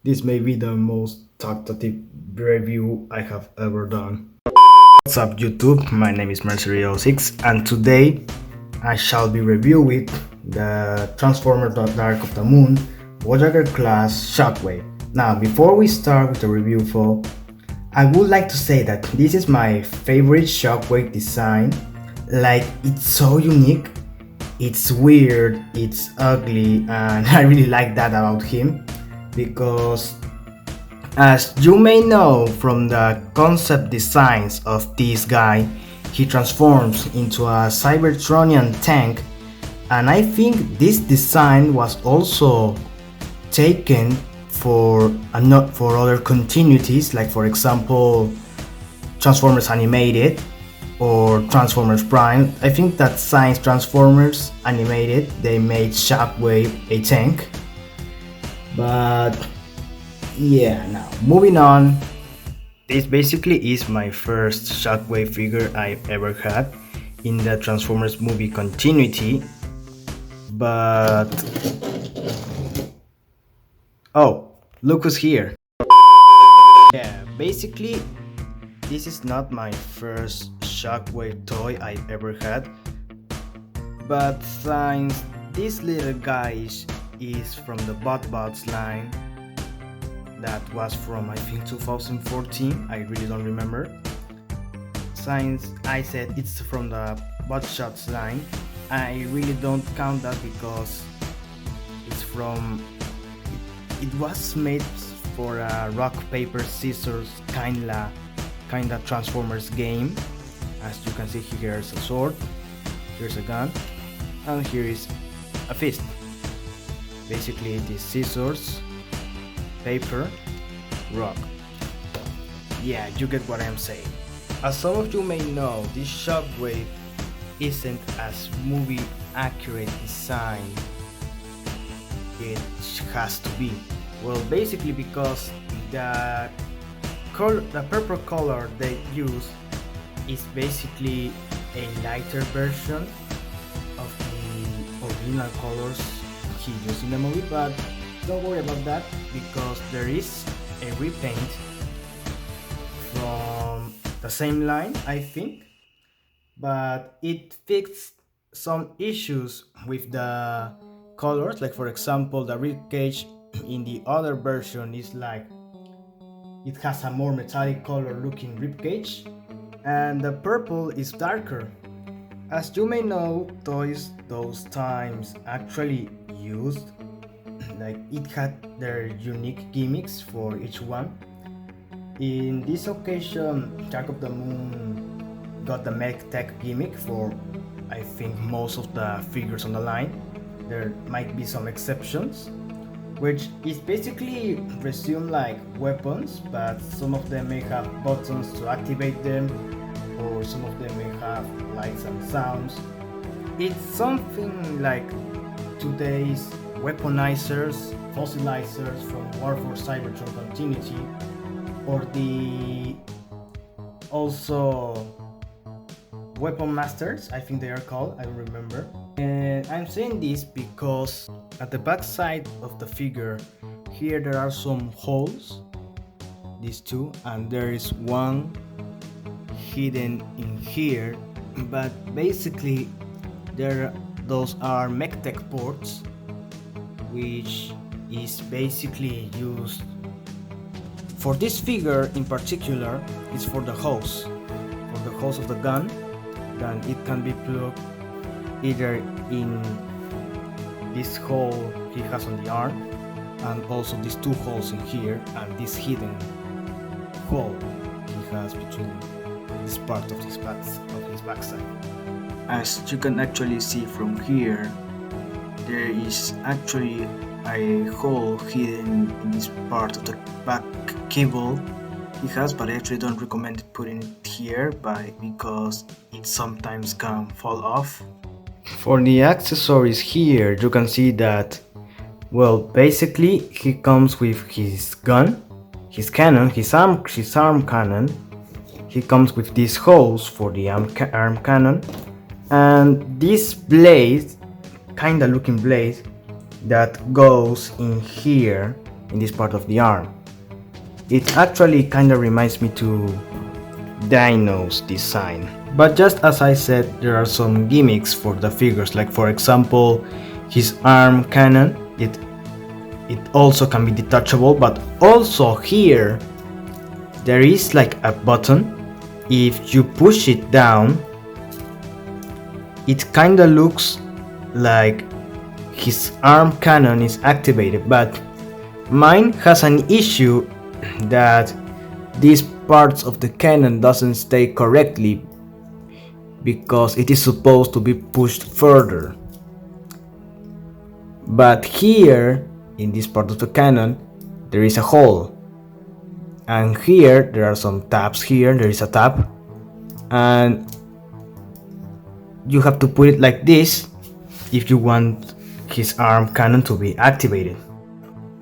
This may be the most talkative review I have ever done. What's up YouTube, my name is Mercery06 and today I shall be reviewing the Transformers Dark of the Moon Voyager class Shockwave. Now before we start with the review for, I would like to say that this is my favorite Shockwave design. Like, it's so unique, it's weird, it's ugly, and I really like that about him because, as you may know from the concept designs of this guy, he transforms into a Cybertronian tank, and I think this design was also taken for not for other continuities, like for example Transformers Animated or Transformers Prime. I think that since Transformers Animated they made Shockwave a tank. But yeah, now moving on. This basically is my first Shockwave figure I've ever had in the Transformers movie continuity. But oh, look who's here. Yeah, basically this is not my first Shockwave toy I've ever had. But since this little guy is from the BotBots line, that was from I think 2014, I really don't remember. Since I said it's from the BotShots line, I really don't count that because it's from it was made for a rock paper scissors kinda Transformers game. As you can see, here's a sword, here's a gun, and here is a fist. Basically it is scissors, paper, rock. Yeah, you get what I'm saying. As some of you may know, this Shockwave isn't as movie accurate design it has to be. Well, basically because the purple color they use is basically a lighter version of the original colors he used in the movie, but don't worry about that because there is a repaint from the same line, I think, but it fixed some issues with the colors. Like for example, the ribcage in the other version is like it has a more metallic color looking ribcage, and the purple is darker. As you may know, toys those times actually used, like it had their unique gimmicks for each one. In this occasion, Jack of the Moon got the mech tech gimmick for I think most of the figures on the line. There might be some exceptions, which is basically resumed like weapons, but some of them may have buttons to activate them, or some of them may have lights and sounds. It's something like today's weaponizers, fossilizers from War for Cybertron Continuity, or the also weapon masters, I think they are called, I don't remember. And I'm saying this because at the back side of the figure, here there are some holes, these two, and there is one hidden in here, but basically those are mech-tech ports, which is basically used for this figure in particular. Is for the hose of the gun. Then it can be plugged either in this hole he has on the arm, and also these two holes in here, and this hidden hole he has between this part of his backside. As you can actually see from here, there is actually a hole hidden in this part of the back cable he has, but I actually don't recommend putting it here because it sometimes can fall off. For the accessories here, you can see that, well, basically he comes with his gun, his cannon, his arm cannon. He comes with these holes for the arm cannon, and this blade, kinda looking blade, that goes in here in this part of the arm. It actually kinda reminds me to Dino's design. But just as I said, there are some gimmicks for the figures, like for example, his arm cannon, it also can be detachable, but also here there is like a button. If you push it down, it kinda looks like his arm cannon is activated, but mine has an issue that these parts of the cannon doesn't stay correctly because it is supposed to be pushed further. But here, in this part of the cannon, there is a hole. And here, there are some tabs here, there is a tab. And you have to put it like this if you want his arm cannon to be activated.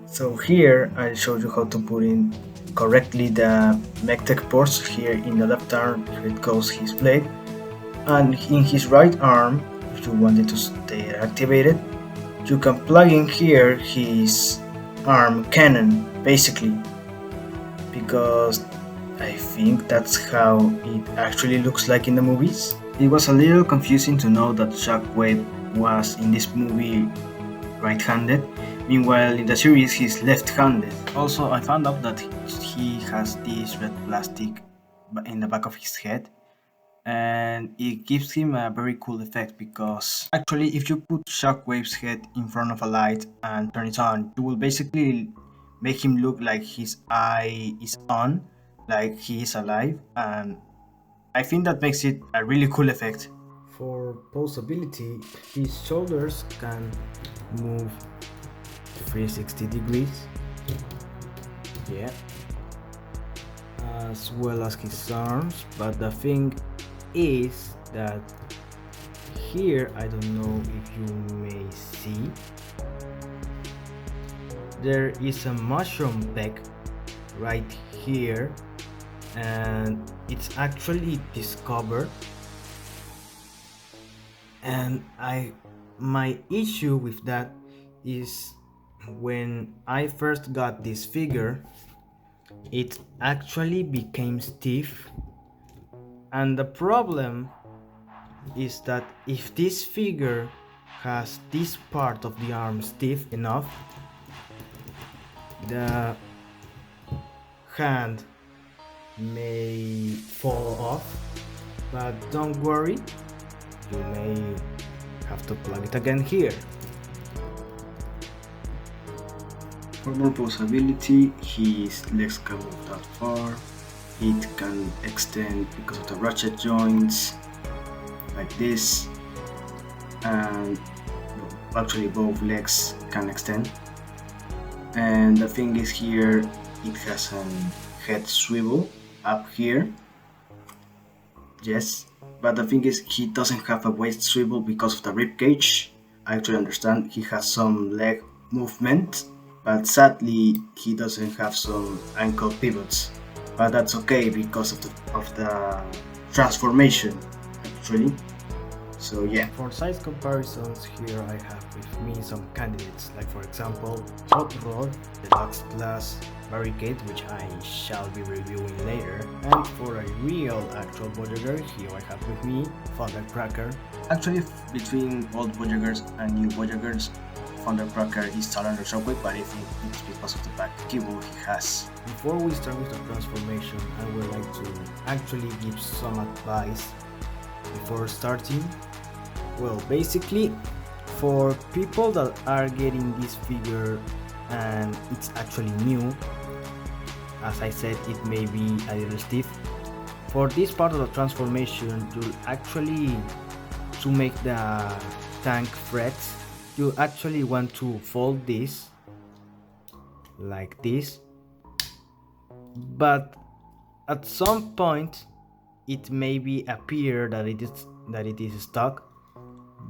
So here, I'll show you how to put in correctly the MechTech ports. Here in the left arm, it goes his blade. And in his right arm, if you want it to stay activated, you can plug in here his arm cannon, basically, because I think that's how it actually looks like in the movies. It was a little confusing to know that Shockwave was in this movie right-handed, meanwhile in the series he's left-handed. Also, I found out that he has this red plastic in the back of his head, and it gives him a very cool effect because actually if you put Shockwave's head in front of a light and turn it on, you will basically make him look like his eye is on, like he is alive, and I think that makes it a really cool effect. For posability, his shoulders can move 360 degrees, yeah, as well as his arms, but the thing is that here, I don't know if you may see, there is a mushroom peck right here, and it's actually discovered, and my issue with that is when I first got this figure, it actually became stiff. And the problem is that if this figure has this part of the arm stiff enough, the hand may fall off, but don't worry, you may have to plug it again here. For more posability, his legs can move that far. It can extend because of the ratchet joints, like this, and actually both legs can extend. And the thing is here, it has a head swivel up here, yes, but the thing is he doesn't have a waist swivel because of the rib cage. I actually understand he has some leg movement, but sadly he doesn't have some ankle pivots. But that's okay because of the transformation, actually. So yeah. For size comparisons, here I have with me some candidates, like for example, Hot Rod, Deluxe Glass Barricade, which I shall be reviewing later, and for a real actual Voyager, here I have with me Thundercracker. Actually, between old Voyagers and new Voyagers, Thundercracker is taller than Shockwave, but I think it's because of the back keyboard he has. Before we start with the transformation, I would like to actually give some advice before starting. Well, basically, for people that are getting this figure and it's actually new, as I said, it may be a little stiff. For this part of the transformation, you'll actually, to make the tank frets, you actually want to fold this like this, but at some point it may appear that it is stuck,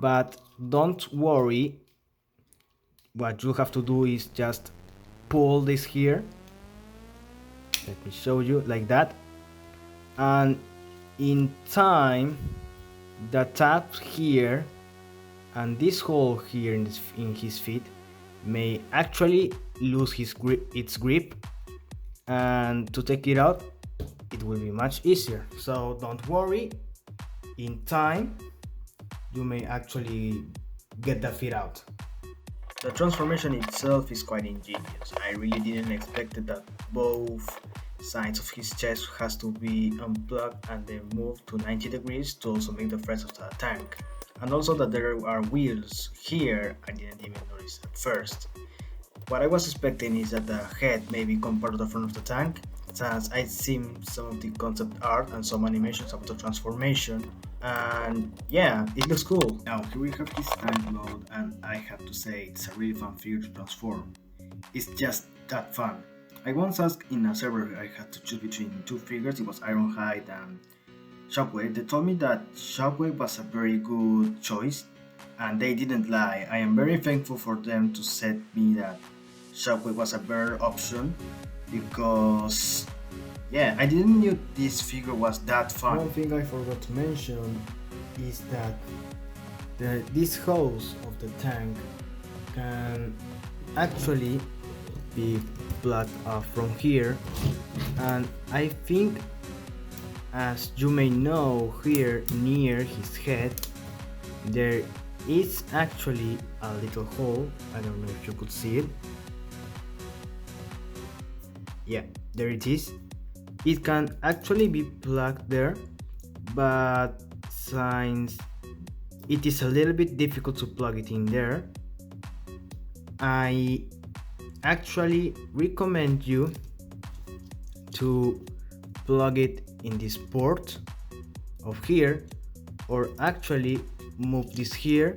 but don't worry. What you have to do is just pull this here, let me show you, like that, and in time the tab here and this hole here in his feet may actually lose its grip, and to take it out it will be much easier. So don't worry, in time you may actually get the fit out. The transformation itself is quite ingenious. I really didn't expect that both sides of his chest has to be unplugged and then moved to 90 degrees to also make the front of the tank. And also that there are wheels here, I didn't even notice at first. What I was expecting is that the head may become part of the front of the tank, since I've seen some of the concept art and some animations of the transformation, and yeah, it looks cool. Now here we have this tank mode, and I have to say it's a really fun figure to transform. It's just that fun. I once asked in a server I had to choose between two figures, it was Ironhide and Shockwave. They told me that Shockwave was a very good choice, and they didn't lie. I am very thankful for them to set me that Shockwave was a better option, because yeah, I didn't knew this figure was that fun. One thing I forgot to mention is that this hose of the tank can actually be plugged off from here, and I think, as you may know, here near his head there is actually a little hole. I don't know if you could see it. Yeah, there it is. It can actually be plugged there, but since it is a little bit difficult to plug it in there, I actually recommend you to plug it in this port of here, or actually move this here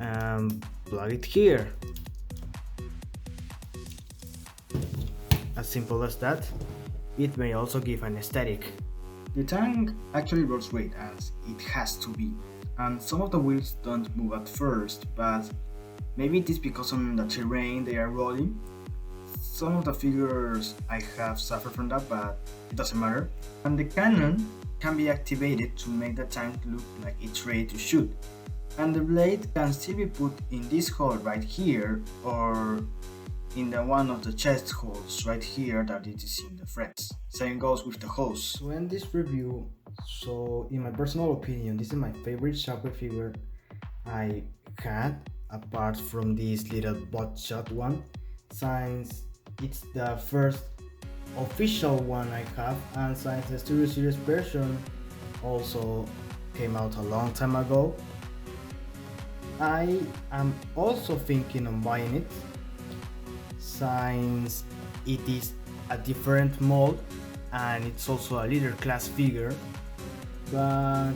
and plug it here. As simple as that. It may also give an aesthetic. The tank actually rolls great, as it has to be, and some of the wheels don't move at first, but maybe it is because on the terrain they are rolling. Some of the figures I have suffered from that, but it doesn't matter. And the cannon can be activated to make the tank look like it's ready to shoot. And the blade can still be put in this hole right here, or in the one of the chest holes right here that it is in the frets. Same goes with the hose. To end this review, so in my personal opinion, this is my favorite Shockwave figure I had, apart from this little bot shot one, since it's the first official one I have, and since the Studio Series version also came out a long time ago. I am also thinking on buying it, since it is a different mold and it's also a leader class figure, but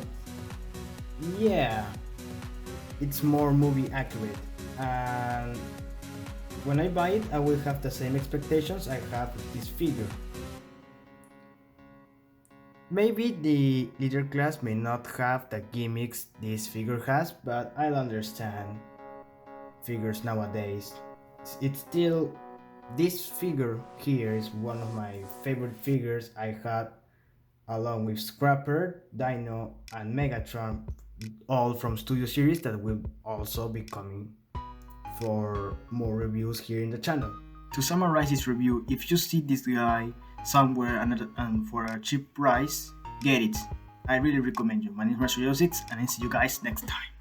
yeah, it's more movie accurate, and when I buy it I will have the same expectations I have with this figure. Maybe the leader class may not have the gimmicks this figure has, but I'll understand. Figures nowadays, it's still, this figure here is one of my favorite figures I had, along with Scrapper, Dino and Megatron, all from Studio Series, that will also be coming for more reviews here in the channel. To summarize this review, if you see this guy somewhere and for a cheap price, get it. I really recommend you. My name is Marcio, and I see you guys next time.